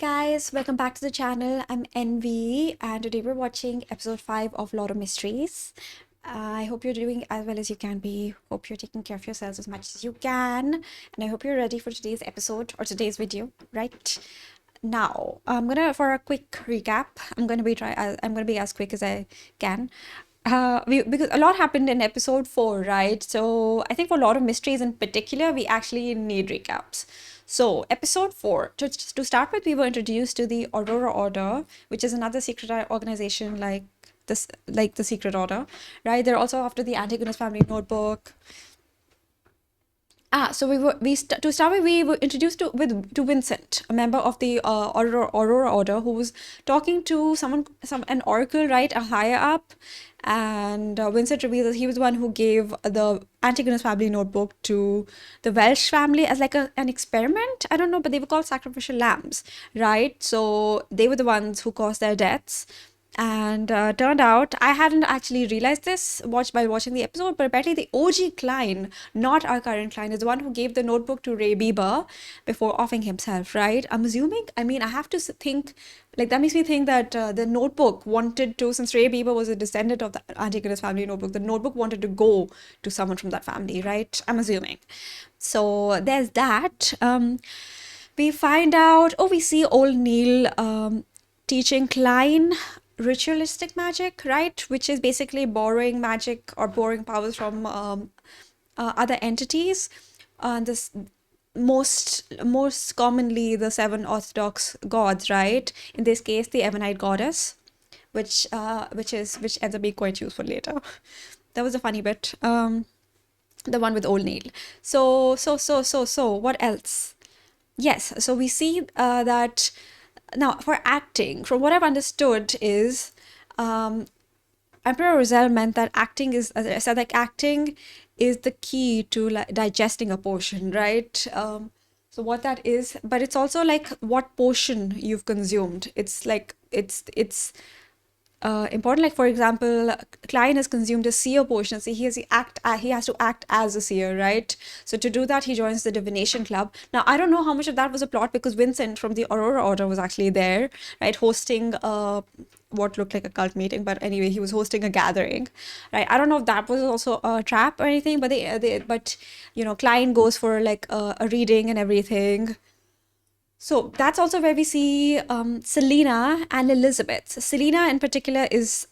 guys, welcome back to the channel. I'm NV and today we're watching episode 5 of Lot of Mysteries. I hope you're doing as well as you can be. Hope you're taking care of yourselves as much as you can. And I hope you're ready for today's episode or today's video, right? Now, for a quick recap, I'm gonna be as quick as I can. Because a lot happened in episode 4, right? So I think for a lot of mysteries in particular, we actually need recaps. So episode 4, to start with, we were introduced to the Aurora Order, which is another secret organization like this, like the Secret Order, right? They're also after the Antigonus family notebook. So to start with, we were introduced to Vincent, a member of the Aurora Order, who was talking to an oracle, right, a higher up, and Vincent reveals that he was the one who gave the Antigonus family notebook to the Welsh family as like an experiment. I don't know, but they were called sacrificial lambs, right? So they were the ones who caused their deaths. And turned out I hadn't actually realized this while watching the episode, but apparently the OG Klein, not our current Klein, is the one who gave the notebook to Ray Bieber before offing himself, right? I'm assuming, I have to think, like, that makes me think that the notebook wanted to, since Ray Bieber was a descendant of the Antigonus family notebook, the notebook wanted to go to someone from that family, right? I'm assuming. So there's that. We find out, we see old Neil teaching Klein ritualistic magic, right? Which is basically borrowing magic or borrowing powers from other entities. This most commonly the 7 Orthodox gods, right? In this case, the Ebonite goddess, which ends up being quite useful later. That was a funny bit. The one with old Neil. So what else? Yes, so we see that now for acting, from what I've understood is Emperor Roselle meant that acting is, as I said, like acting is the key to like digesting a potion, right? So what that is, but it's also like what potion you've consumed. It's like it's important. Like for example, Klein has consumed a seer potion. So he has to act as a seer, right? So to do that, he joins the divination club. Now I don't know how much of that was a plot because Vincent from the Aurora Order was actually there, right, hosting what looked like a cult meeting, but anyway, he was hosting a gathering, right? I don't know if that was also a trap or anything, but but Klein goes for like a reading and everything. So that's also where we see Selena and Elizabeth. Selena, in particular, is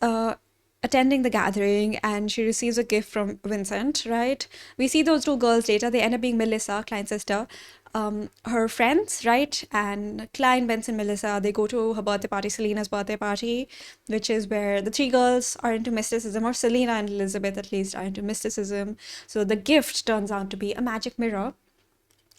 attending the gathering and she receives a gift from Vincent, right? We see those two girls later. They end up being Melissa, Klein's sister, her friends, right? And Klein, Vincent, Melissa, they go to her birthday party, Selena's birthday party, which is where the 3 girls are into mysticism, or Selena and Elizabeth at least are into mysticism. So the gift turns out to be a magic mirror,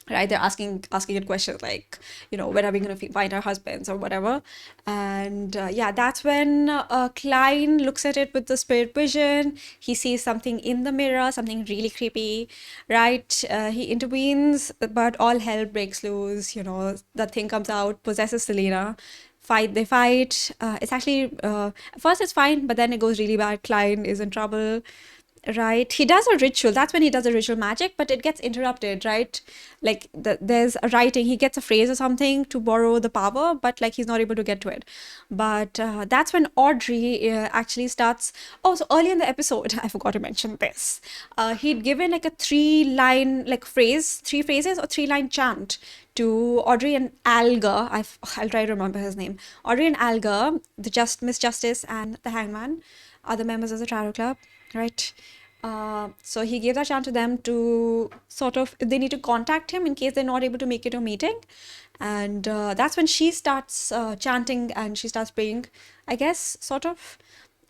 right? They're asking it questions like, when are we going to find our husbands or whatever. And that's when Klein looks at it with the spirit vision. He sees something in the mirror, something really creepy, right? He intervenes, but all hell breaks loose. That thing comes out, possesses Selena. They fight. It's actually at first it's fine, but then it goes really bad. Klein is in trouble, right? He does a ritual. That's when he does a ritual magic, but it gets interrupted, right? Like there's a writing. He gets a phrase or something to borrow the power, but like he's not able to get to it. But that's when Audrey actually starts. Oh, so early in the episode, I forgot to mention this. He'd given like a 3-line like phrase, 3 phrases or 3-line chant to Audrey and Alga. I'll try to remember his name. Audrey and Alga, the Miss Justice and the Hangman, are the members of the Tarot Club, right? So he gave that chant to them to sort of, they need to contact him in case they're not able to make it to a meeting. And that's when she starts chanting and she starts praying, I guess, sort of.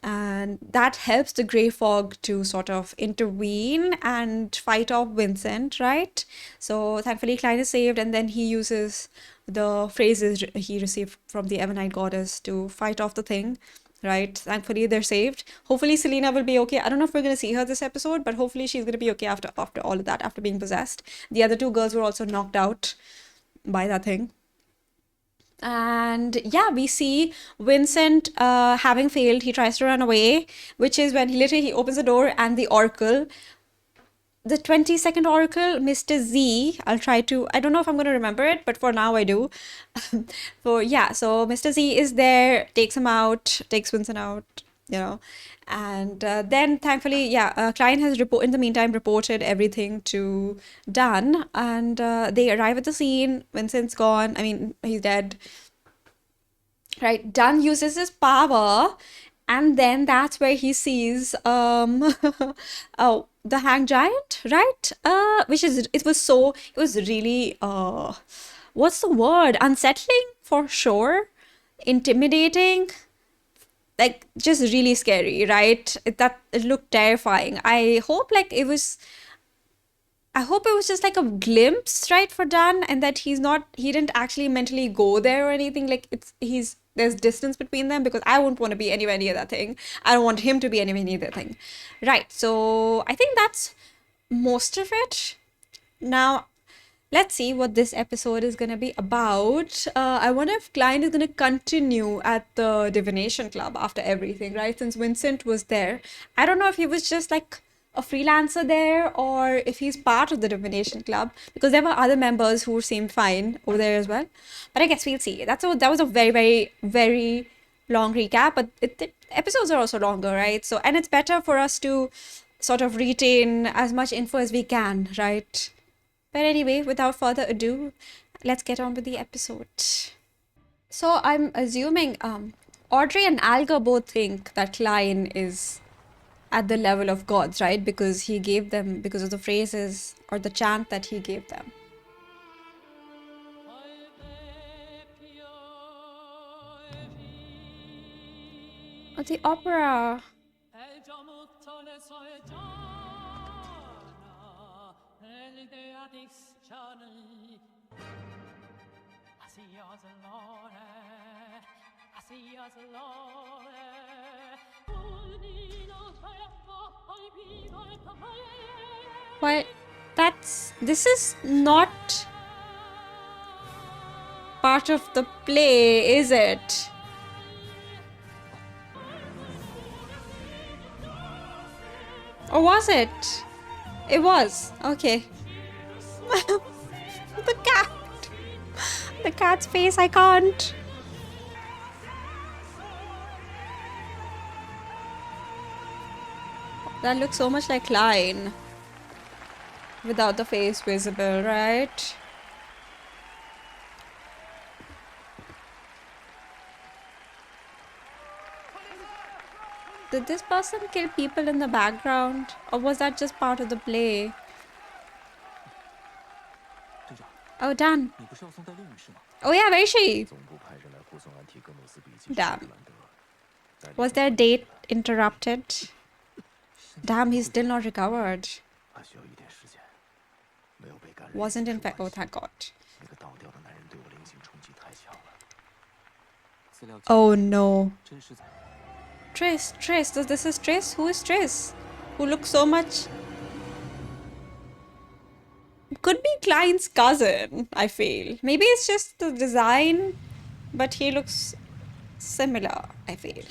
And that helps the Grey Fog to sort of intervene and fight off Vincent, right? So thankfully Klein is saved, and then he uses the phrases he received from the Ebonite goddess to fight off the thing, right? Thankfully they're saved. Hopefully Selena will be okay. I don't know if we're going to see her this episode, but hopefully she's going to be okay after all of that, after being possessed. The other 2 girls were also knocked out by that thing. And yeah, we see Vincent having failed. He tries to run away, which is when he opens the door and the oracle the 22nd Oracle, Mr. Z. I'll try to, I don't know if I'm going to remember it, but for now I do. So Mr. Z is there, takes him out, takes Vincent out, you know. And then thankfully, Klein has in the meantime reported everything to Dan, and they arrive at the scene. Vincent's gone. I mean, he's dead. Right, Dan uses his power, and then that's where he sees oh, the hang giant, right? It was really what's the word? Unsettling for sure, intimidating, like just really scary, right? It looked terrifying. I hope it was just like a glimpse, right, for Dan, and that he didn't actually mentally go there or anything. Like there's distance between them, because I wouldn't want to be anywhere near that thing. I don't want him to be anywhere near that thing. Right. So I think that's most of it. Now, let's see what this episode is going to be about. I wonder if Klein is going to continue at the Divination Club after everything, right? Since Vincent was there. I don't know if he was just like a freelancer there, or if he's part of the Divination Club, because there were other members who seemed fine over there as well. But I guess we'll see. That was a very, very, very long recap, but the episodes are also longer, right? So, and it's better for us to sort of retain as much info as we can, right? But anyway, without further ado, let's get on with the episode. So I'm assuming Audrey and Alga both think that Klein is at the level of gods, right? Because he gave them, because of the phrases or the chant that he gave them. Oh, the opera. Why, this is not part of the play, is it? Or was it? It was. Okay. The cat. The cat's face, I can't. That looks so much like Klein. Without the face visible, right? Did this person kill people in the background? Or was that just part of the play? Oh, Dan. Oh yeah, where is she? Damn. Was their date interrupted? Damn, he's still not recovered. Wasn't infected. Oh, thank God. Oh no. Triss. This is Triss? Who is Triss? Who looks so much... Could be Klein's cousin, I feel. Maybe it's just the design, but he looks similar, I feel.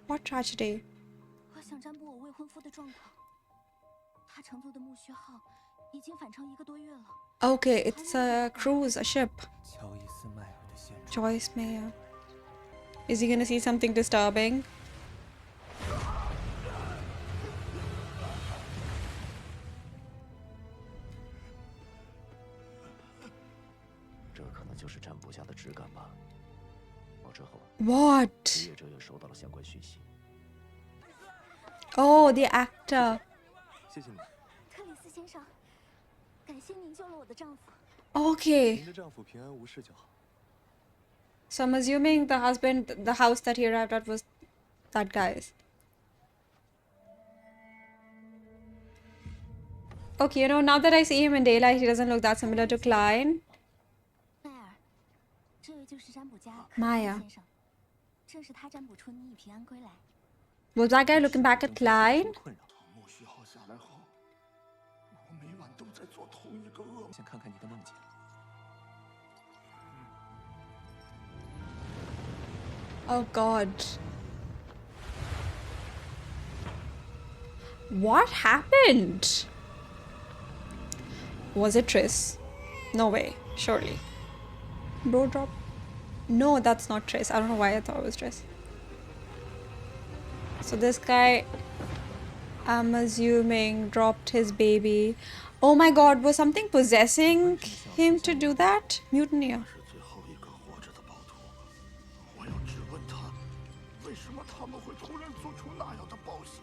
What tragedy? Okay, it's a cruise, a ship. Joyce Mayer. Is he gonna see something disturbing? What? Oh, the actor. Okay. So I'm assuming the house that he arrived at was that guy's. Okay, you know, now that I see him in daylight, he doesn't look that similar to Klein. Maya. Was that guy looking back at Klein? Oh God. What happened? Was it Triss? No way, surely. Bro drop. No, that's not Triss. I don't know why I thought it was Triss. So this guy, I'm assuming, dropped his baby. Oh my god, was something possessing him to do that? Mutineer.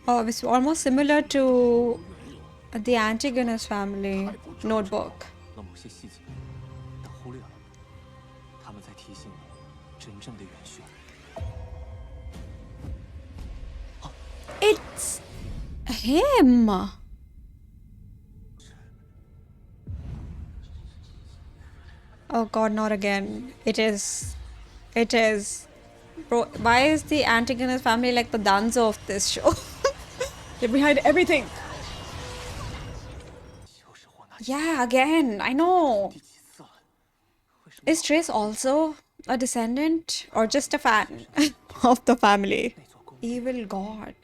Oh, it's almost similar to the Antigonus family notebook. It's him. Oh god, not again. It is. Bro, why is the Antigonus family like the Danzo of this show? They're behind everything. Yeah, again, I know. Is Trace also a descendant or just a fan of the family? Evil god.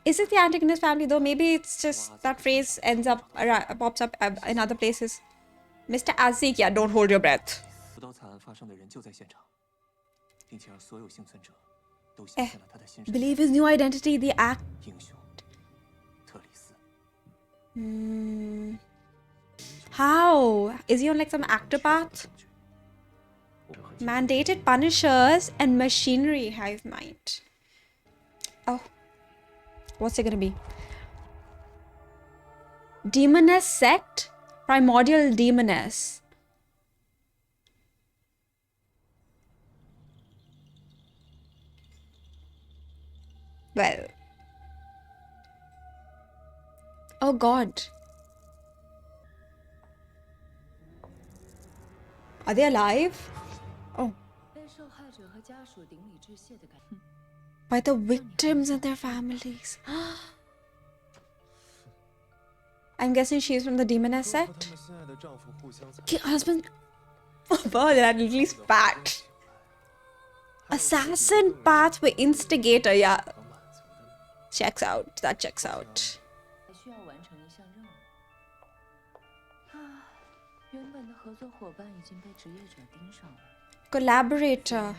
Is it the Antigonus family though? Maybe it's just that phrase pops up in other places. Mr. Azik, yeah, don't hold your breath. Believe his new identity, the act. How? Is he on like some actor path? Mandated punishers and machinery hive mind. Oh. What's it gonna be? Demoness Sect? Primordial Demoness. Well. Oh god. Are they alive? Oh. By the victims and their families. I'm guessing she's from the Demoness sect. Husband. Oh, wow, that literally spat. Assassin pathway instigator, yeah. Checks out. That checks out. Collaborator.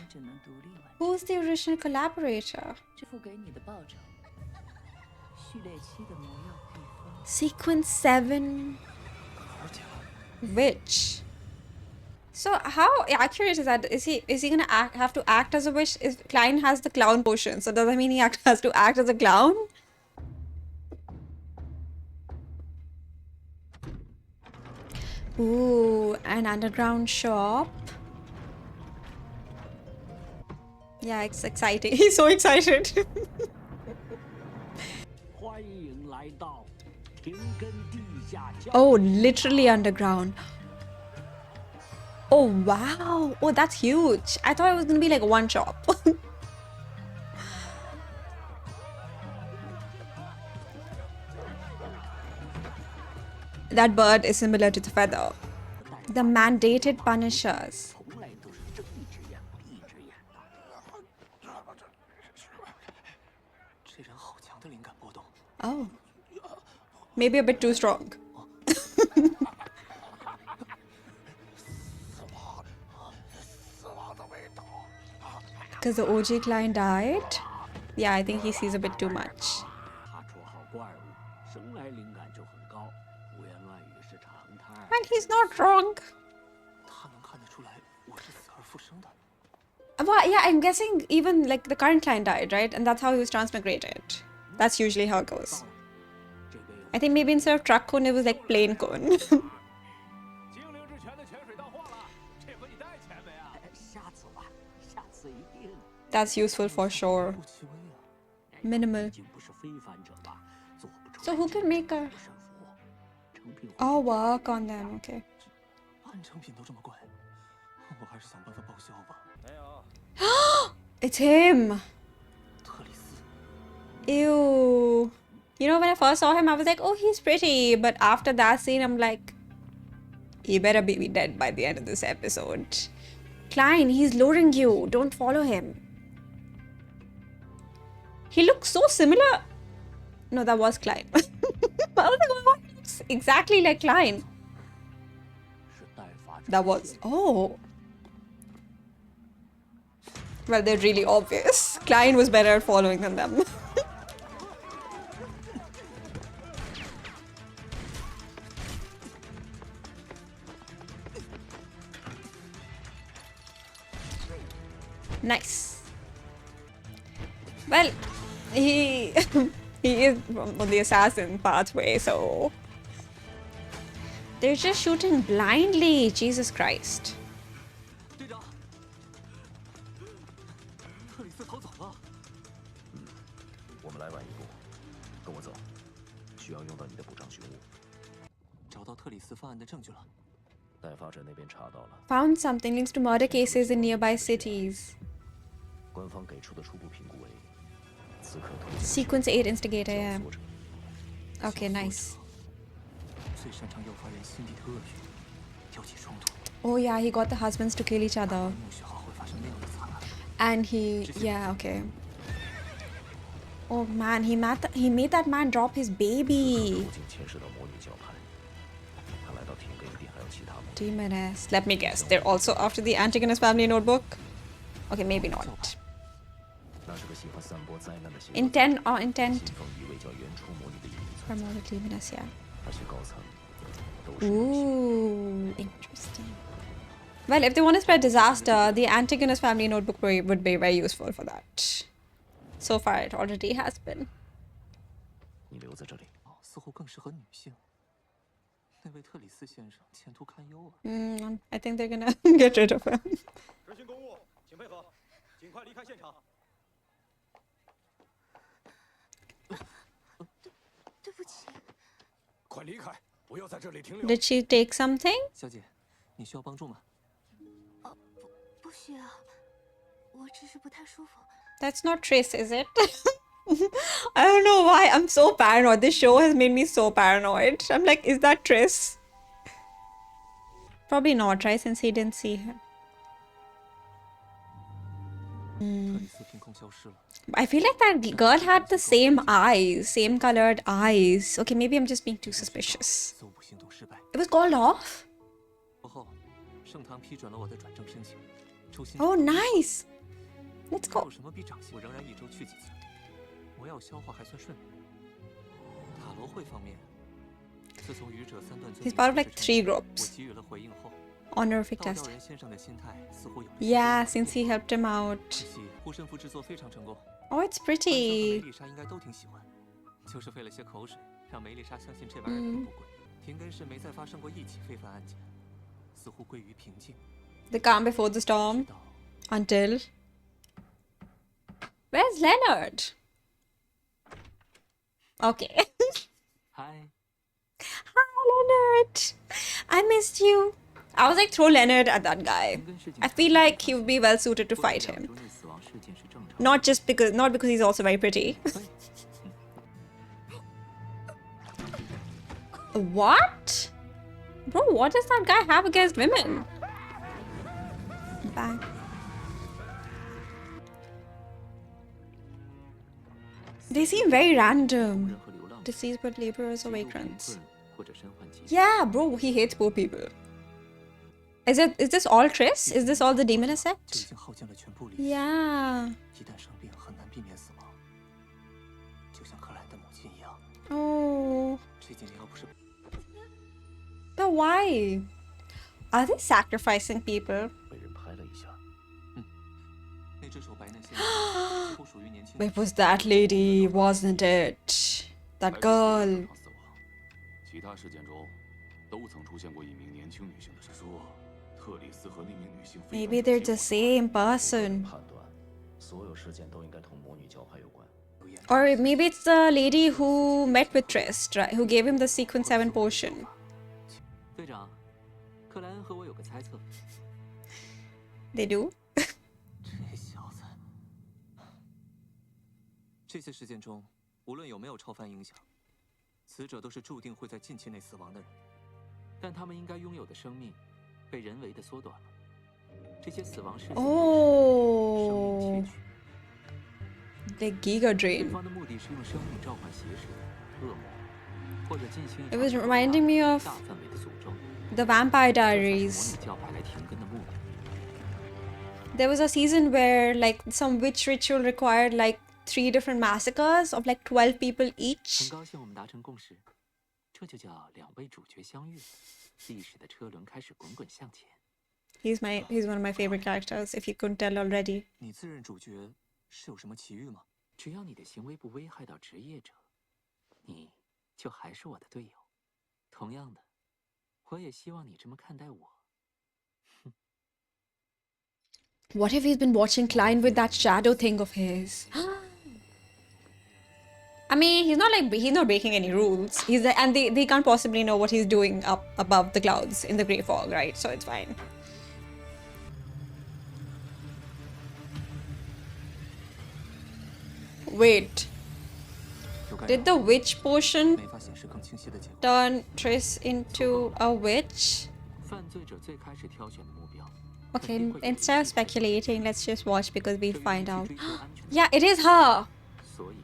Who's the original collaborator? Sequence 7. Witch. So how accurate is that? Is he gonna have to act as a witch? Klein has the clown potion, so does that mean he has to act as a clown? Ooh, an underground shop. Yeah, it's exciting. He's so excited. Oh, literally underground. Oh, wow. Oh, that's huge. I thought it was gonna be like one shop. That bird is similar to the feather. The mandated punishers. Oh. Maybe a bit too strong. Because the OG client died? Yeah, I think he sees a bit too much. And he's not wrong. Well, yeah, I'm guessing even like the current client died, right? And that's how he was transmigrated. That's usually how it goes. I think maybe instead of truck cone, it was like plain cone. That's useful for sure. Minimal. So who can make a... Oh, work on them, okay. It's him! Ew. You know, when I first saw him, I was like, oh, he's pretty. But after that scene, I'm like, he better be dead by the end of this episode. Klein, he's luring you. Don't follow him. He looks so similar No, that was Klein. I was like, oh my God, he looks exactly like Klein. That was... Oh. Well, they're really obvious. Klein was better at following than them. Nice. Well, he he is on the assassin pathway, so they're just shooting blindly. Jesus Christ. 队长，特里斯逃走了。我们来晚一步，跟我走，需要用到你的补偿寻物。找到特里斯犯案的证据了。代发者那边查到了， Found something links to murder cases in nearby cities. 官方给出的初步评估为，此刻 Sequence 8 instigator, yeah. Okay, nice. 最擅长诱发人心底的恶欲，挑起冲突。 Oh yeah, he got the husbands to kill each other. 梦许好会发生那样的惨案。 And yeah, okay. Oh man, he made that man drop his baby. 不仅牵涉到魔女教派，他来到田根一定还有其他目的。 Demoness. Let me guess, they're also after the Antigonus family notebook? Okay, maybe not. 那是个喜欢散播灾难的行 Intent 信奉一位叫原初魔女的隐秘存在， promoted Demoness, yeah. 而且高层都是女性。 Ooh, interesting. Well, if they want to spread disaster, the Antigonus family notebook would be very useful for that. So far, it already has been. 你留在这里。似乎更适合女性。那位特里斯先生前途堪忧啊。I think they're gonna get rid of him. 执行公务，请配合，尽快离开现场。对不起，快离开，不要在这里停留。 Did she take something? 小姐，你需要帮助吗？不需要，我只是不太舒服。 That's not Triss, is it? I don't know why I'm so paranoid. This show has made me so paranoid. I'm like, is that Triss? Probably not, right? Since he didn't see her. 特里斯凭空消失了。 I feel like that girl had the same eyes, same colored eyes. Okay, maybe I'm just being too suspicious. 搜捕行动失败。 It was called off? 过后，圣堂批准了我的转正申请。抽薪。 Oh, nice. Let's 没有 go. 什么比掌心，我仍然一周去几次。魔药消化还算顺利。塔罗会方面，自从愚者三段尊 He's part of like 3 我 groups. 给予了回应后， Honorific 道教 test. 人先生的心态似乎有了 Yeah, since he helped him 可 out. 惜护身符制作非常成功， Oh, it's 梅 pretty. 丽莎应该都挺喜欢，就是费了些口水，让梅丽莎相信这玩意儿并不贵。廷根市没再发生过一起非凡案件，似乎归于平静。 The calm before the storm. 直到 Until... Where's Leonard? Okay. 嗨， Hi, Leonard. I missed you. I was like, throw Leonard at that guy. 廷根市警 I feel like he would be well suited to fight 2 him. 周内死亡事件是正常。 Not because he's also very pretty. What? Bro, what does that guy have against women? Bang. They seem very random. 人和流浪者 Deceased but laborers or 极度贫 vagrants. 困或者身患疾病。 Yeah, bro, he hates poor people. Is this all Triss? Is this all the Demoness 就已 Sect? 经耗尽了全部力气， Yeah. 一旦生病很难避免死亡，就像克莱的母亲一样。 Oh. 这几年要不是 But why? Are they sacrificing people? 被人拍了一下，那只手白嫩纤细，几乎属于年轻人。 It was that lady, wasn't it? That girl. 死亡，其他事件中都曾出现过一名年轻女性的身。说特里斯和那名女性非常 Maybe they're 有 the 计划 same person. 判断所有事件都应该同魔女教派有关。 Or maybe it's the lady who met with Triss, right? Who gave him the Sequence 7 potion. 队长，克莱恩和我有个猜测， They do? 这小子。这些事件中，无论有没有超凡影响，死者都是注定会在近期内死亡的人，但他们应该拥有的生命被人为的缩短了。这些死亡事件都是生命 Oh. 窃取。like Giga 对 Drain. 方的目的是用生命召唤邪神、恶魔，或者进行一 It 场 was 巨大 reminding me of 大范围的诅咒。 the Vampire 这才是模 Diaries. 拟教派来停根的目的。 There was a season where like some witch ritual required like 3 different massacres of like 12 people 很 each. 高兴我们达成共识，这就叫两位主角相遇，历史的车轮开始滚滚向前。 He's one of my favorite characters, if you couldn't tell already. 你自认主角是有什么奇遇吗？只要你的行为不危害到职业者，你就还是我的队友。同样的，我也希望你这么看待我。 What if he's been watching Klein with that shadow thing of his? I mean, he's not breaking any rules. And they can't possibly know what he's doing up above the clouds in the grey fog, right? So it's fine. Wait, 有干 did 扰 the witch potion 没法显示更清晰的结果。 turn Triss into a witch? 犯罪者最开始挑选的目标。 Okay, instead of speculating, let's just watch because we'll 对于 find 你 out. 去追求安全 Yeah, it is her. 所以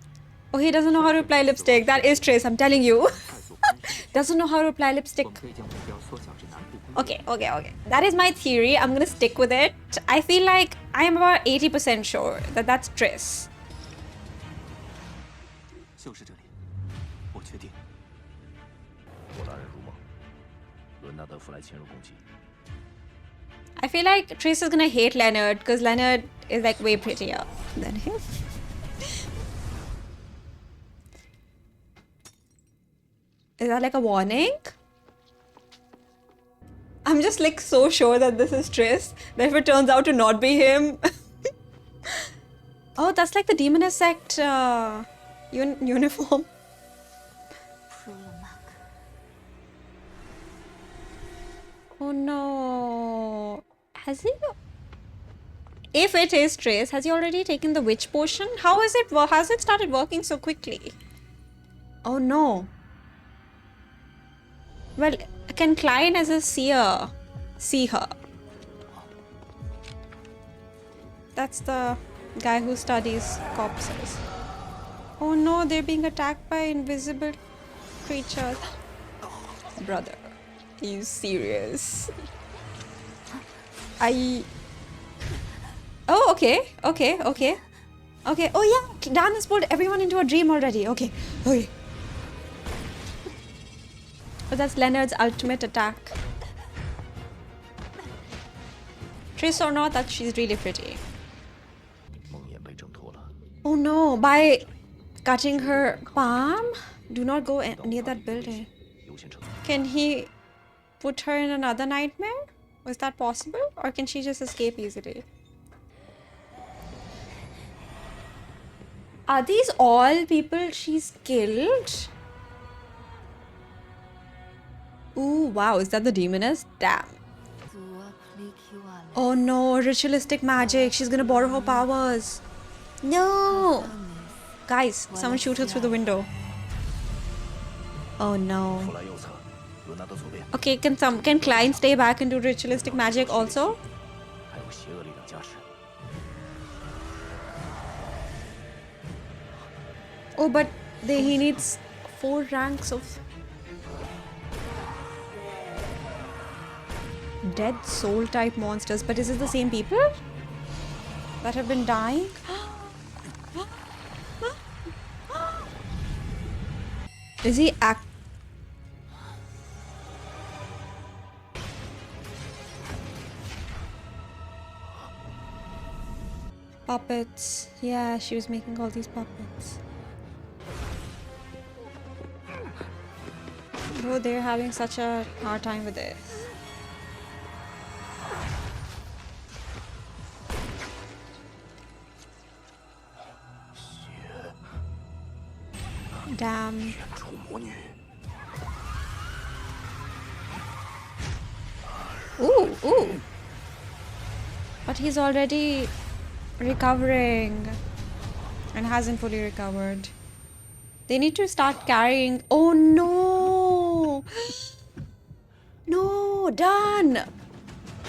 Oh, he doesn't know how to apply lipstick. That is Triss, I'm telling you. 快速攀升的 Doesn't know how to apply lipstick. 我们可以将目标缩小至南部公路。 Okay. That is my theory. I'm gonna stick with it. I feel like I am about 80% sure that that's Triss. 就是这里，我确定。我大人如梦，伦纳德夫来潜入攻击。 I feel like Triss is gonna hate Leonard because Leonard is like way prettier than him. Is that like a warning? I'm just like so sure that this is Triss, that if it turns out to not be him. Oh, that's like the Demoness Sect uniform. Oh no. Has he? If it is Triss, has he already taken the witch potion? How is it? Has it started working so quickly? Oh no. Well, can Klein as a seer see her? That's the guy who studies corpses. Oh no, they're being attacked by invisible creatures. Brother, are you serious? Oh, okay. Oh yeah, Dan has pulled everyone into a dream already. Okay. But that's Leonard's ultimate attack. Triss or not, that she's really pretty. 梦魇被挣脱了， Oh no, by cutting her palm? Do not go near that building. 优先撤退。 Can he put her in another nightmare? Was that possible? Or can she just escape easily? Are these all people she's killed? Ooh, wow, is that the Demoness? Damn. Oh no, ritualistic magic. She's gonna borrow her powers. No! Guys, someone shoot her through the window. Oh 弗 no. 莱右侧，伦纳德左边， Okay, can Klein stay back and do ritualistic magic also? 还有邪恶力量加持。 Oh, but he needs 4 ranks of dead soul type monsters. But is it the same people that have been dying? Is he puppets? Yeah, she was making all these puppets. Oh, they're having such a hard time with this. Damn. 出魔女， Ooh. But he's already recovering and hasn't fully recovered. They need to start carrying. Oh no! No, done!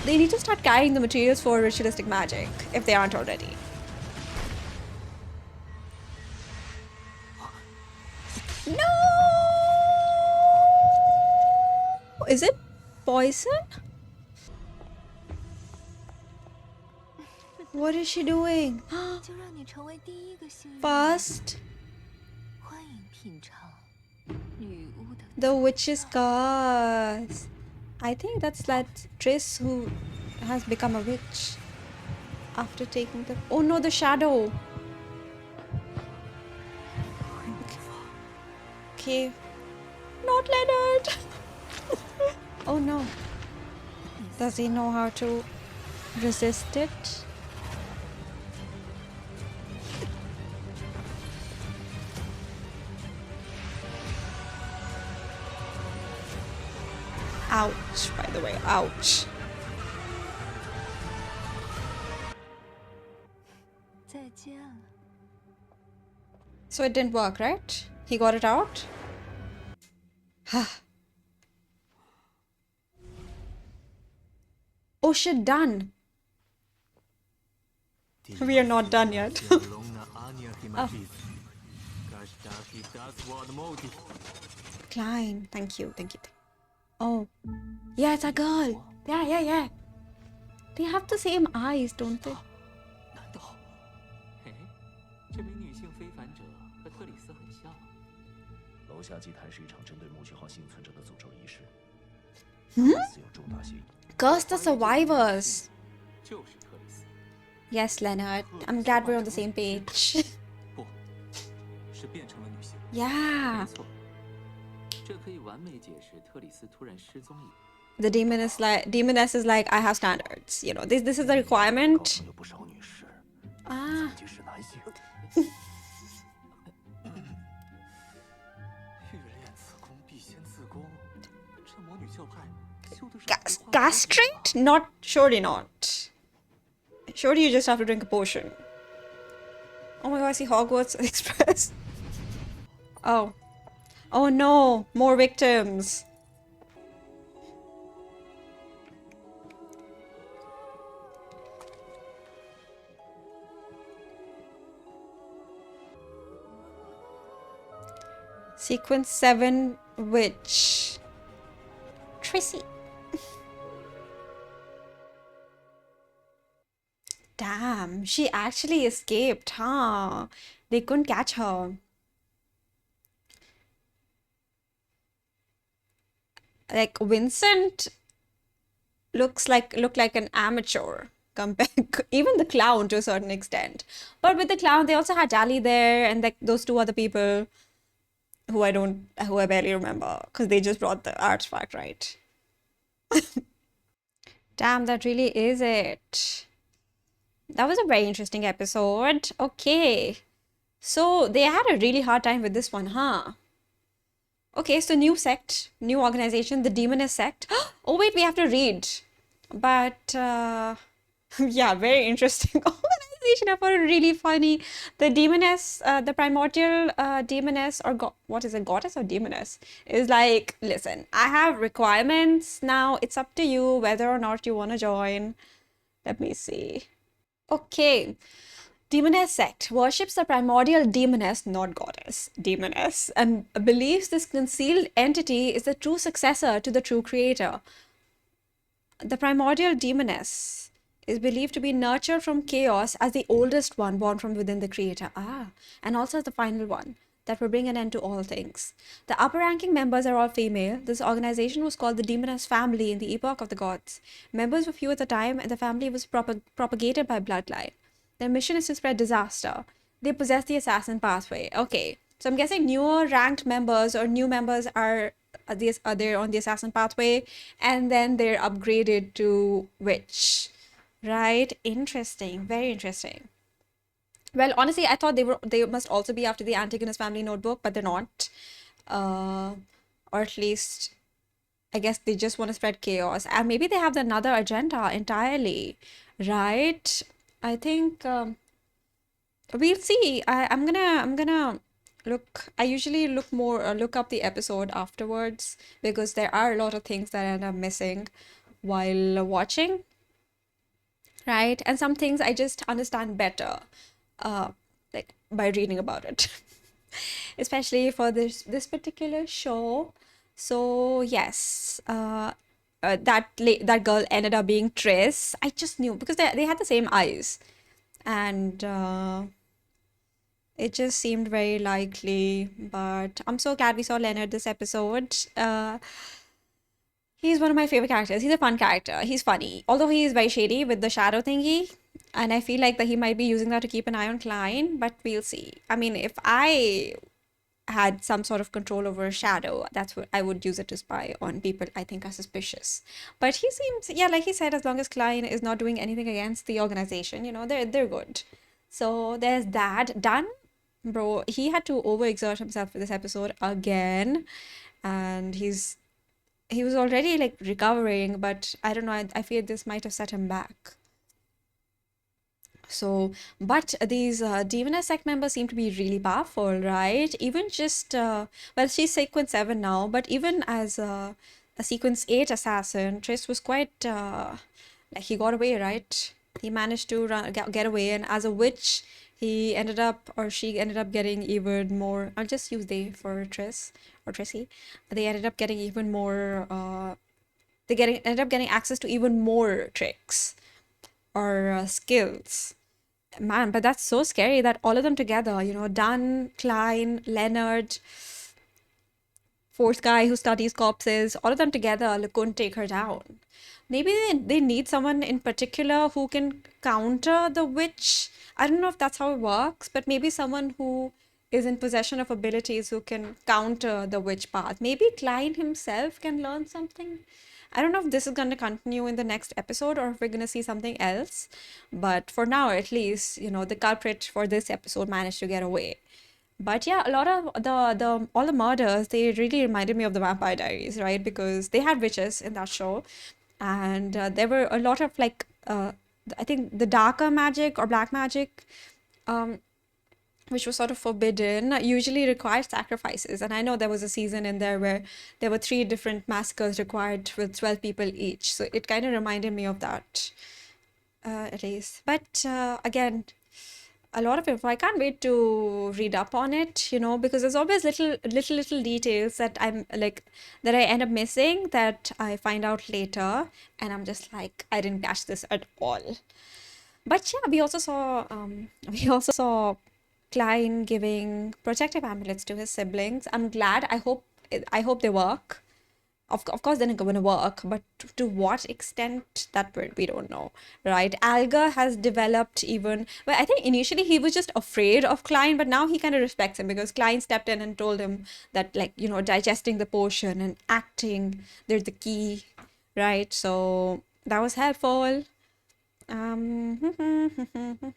They need to start carrying the materials for ritualistic magic if they aren't already. Is it poison? What is she doing? 就让你成为第一个幸运儿。 First, 欢迎品尝女巫的 the witch's curse. I think that's Triss who has become a witch after taking the. Oh no, the shadow. Okay. Not Leonard. Oh no. Does he know how to resist it? Ouch, by the way, ouch. 再见了。 So it didn't work, right? He got it out? Oh shit, done. We are not done yet. Klein, thank you. Oh, yeah, it's a girl. Yeah. They have the same eyes, don't they? 难道？嘿，这名女性非凡者和特里斯很像啊。楼下祭坛是一场针对木器号幸存者的诅咒仪式， Hmm? 似有重大嫌疑。 Curse the survivors. 就是特里斯。 Yes, Leonard. I'm glad we're on the same page. 不，是变成了女性。 Yeah. 没错，这可以完美解释特里斯突然失踪一。 The Demoness is like, I have standards. You know, this is a 高 requirement. 层有不少女士， Ah. 尤其是男性。欲练此功，必先自宫。这魔女教派修的是 Castrate? Not, surely not. Surely you just have to drink a potion. Oh my god, I see Hogwarts Express. Oh. Oh no, more victims. Sequence 7 Witch. Tracy. Damn, she actually escaped, huh? They couldn't catch her. Like Vincent looked like an amateur compared even the clown to a certain extent. But with the clown, they also had Dali there and like those two other people who I barely remember because they just brought the artifact, right? Damn, that really is it. That was a very interesting episode. Okay. So they had a really hard time with this one, huh? Okay, so new sect, new organization, the Demoness sect. Oh wait, we have to read. But yeah, very interesting organization. I found it really funny. The Demoness, the primordial Demoness, or what is it, goddess or Demoness, is like, listen, I have requirements now. It's up to you whether or not you want to join. Let me see. Okay. Demoness sect worships the primordial demoness, not goddess, demoness, and believes this concealed entity is the true successor to the true creator. The primordial demoness is believed to be nurtured from chaos as the oldest one born from within the creator. And also the final one that will bring an end to all things. The upper ranking members are all female. This organization was called the Demoness family in the epoch of the gods. Members were few at the time, and the family was propagated by bloodline. Their mission is to spread disaster. They possess the assassin pathway. Okay, so I'm guessing newer ranked members or new members are there on the assassin pathway, and then they're upgraded to witch. Right? Interesting. Very interesting. Well, honestly, I thought they must also be after the Antigonus family notebook, but they're not. Or at least, I guess they just want to spread chaos, and maybe they have another agenda entirely, right? I think we'll see. I'm gonna look. I usually look up the episode afterwards because there are a lot of things that I end up missing while watching, right? And some things I just understand better, like by reading about it. Especially for this particular show. So yes, that girl ended up being Triss. I just knew because they had the same eyes, and it just seemed very likely. But I'm so glad we saw Leonard this episode. He's one of my favorite characters. He's a fun character. He's funny, although he is very shady with the shadow thingy. And I feel like that he might be using that to keep an eye on Klein, but we'll see. I mean, if I had some sort of control over a shadow, that's what I would use it to spy on people I think are suspicious. But he seems, yeah, like he said, as long as Klein is not doing anything against the organization, they're good. So there's that done. Bro, he had to overexert himself for this episode again, and he was already like recovering, but I don't know, I feel this might have set him back. So, but these Demoness Sect members seem to be really powerful, right? Even just, well, she's Sequence 7 now, but even as a Sequence 8 assassin, Triss was quite, like, he got away, right? He managed to get away, and as a witch, he ended up, or she ended up getting even more. I'll just use they for Triss or Trissy. They ended up getting even more, ended up getting access to even more tricks or skills. Man, but that's so scary that all of them together, Dan, Klein, Leonard, fourth guy who studies corpses, all of them together like, couldn't take her down. Maybe they need someone in particular who can counter the witch. I don't know if that's how it works, but maybe someone who is in possession of abilities who can counter the witch path. Maybe Klein himself can learn something. I don't know if this is going to continue in the next episode or if we're going to see something else. But for now, at least, the culprit for this episode managed to get away. But yeah, a lot of the all the murders, they really reminded me of the Vampire Diaries, right? Because they had witches in that show, and there were a lot of like I think the darker magic or black magic, um, which was sort of forbidden, usually required sacrifices. And I know there was a season in there where there were 3 different massacres required with 12 people each. So it kind of reminded me of that, at least. But again, a lot of info. I can't wait to read up on it, because there's always little details that I'm like that I end up missing that I find out later, and I'm just like, I didn't catch this at all. But yeah, we also saw Klein giving protective amulets to his siblings. I'm glad. I hope they work. Of course, they're not going to work, but to what extent, that we don't know, right? Alga has developed even, well, I think initially he was just afraid of Klein, but now he kind of respects him because Klein stepped in and told him that, like, digesting the potion and acting, they're the key, right? So that was helpful.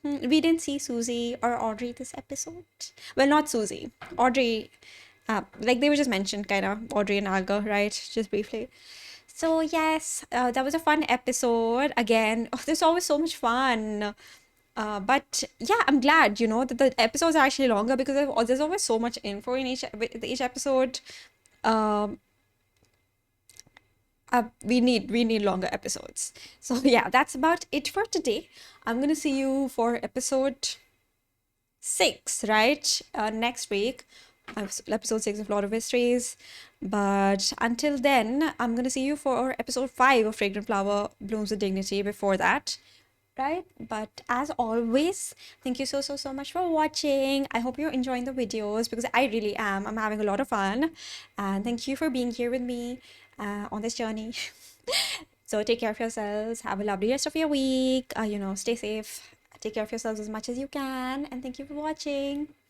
We didn't see Susie or Audrey this episode. Well, not Susie. Audrey, like they were just mentioned, kind of, Audrey and Alga, right? Just briefly. So, yes, that was a fun episode. Again, oh, there's always so much fun. But yeah, I'm glad, that the episodes are actually longer because there's always so much info in each episode. Um, we need longer episodes. So yeah, that's about it for today. I'm gonna see you for episode 6, right? Next week, episode 6 of Lord of Mysteries. But until then, I'm gonna see you for episode 5 of Fragrant Flower Blooms with Dignity before that, right? But as always, thank you so much for watching. I hope you're enjoying the videos because I really am. I'm having a lot of fun, and thank you for being here with me on this journey. So take care of yourselves. Have a lovely rest of your week. Stay safe. Take care of yourselves as much as you can, and thank you for watching.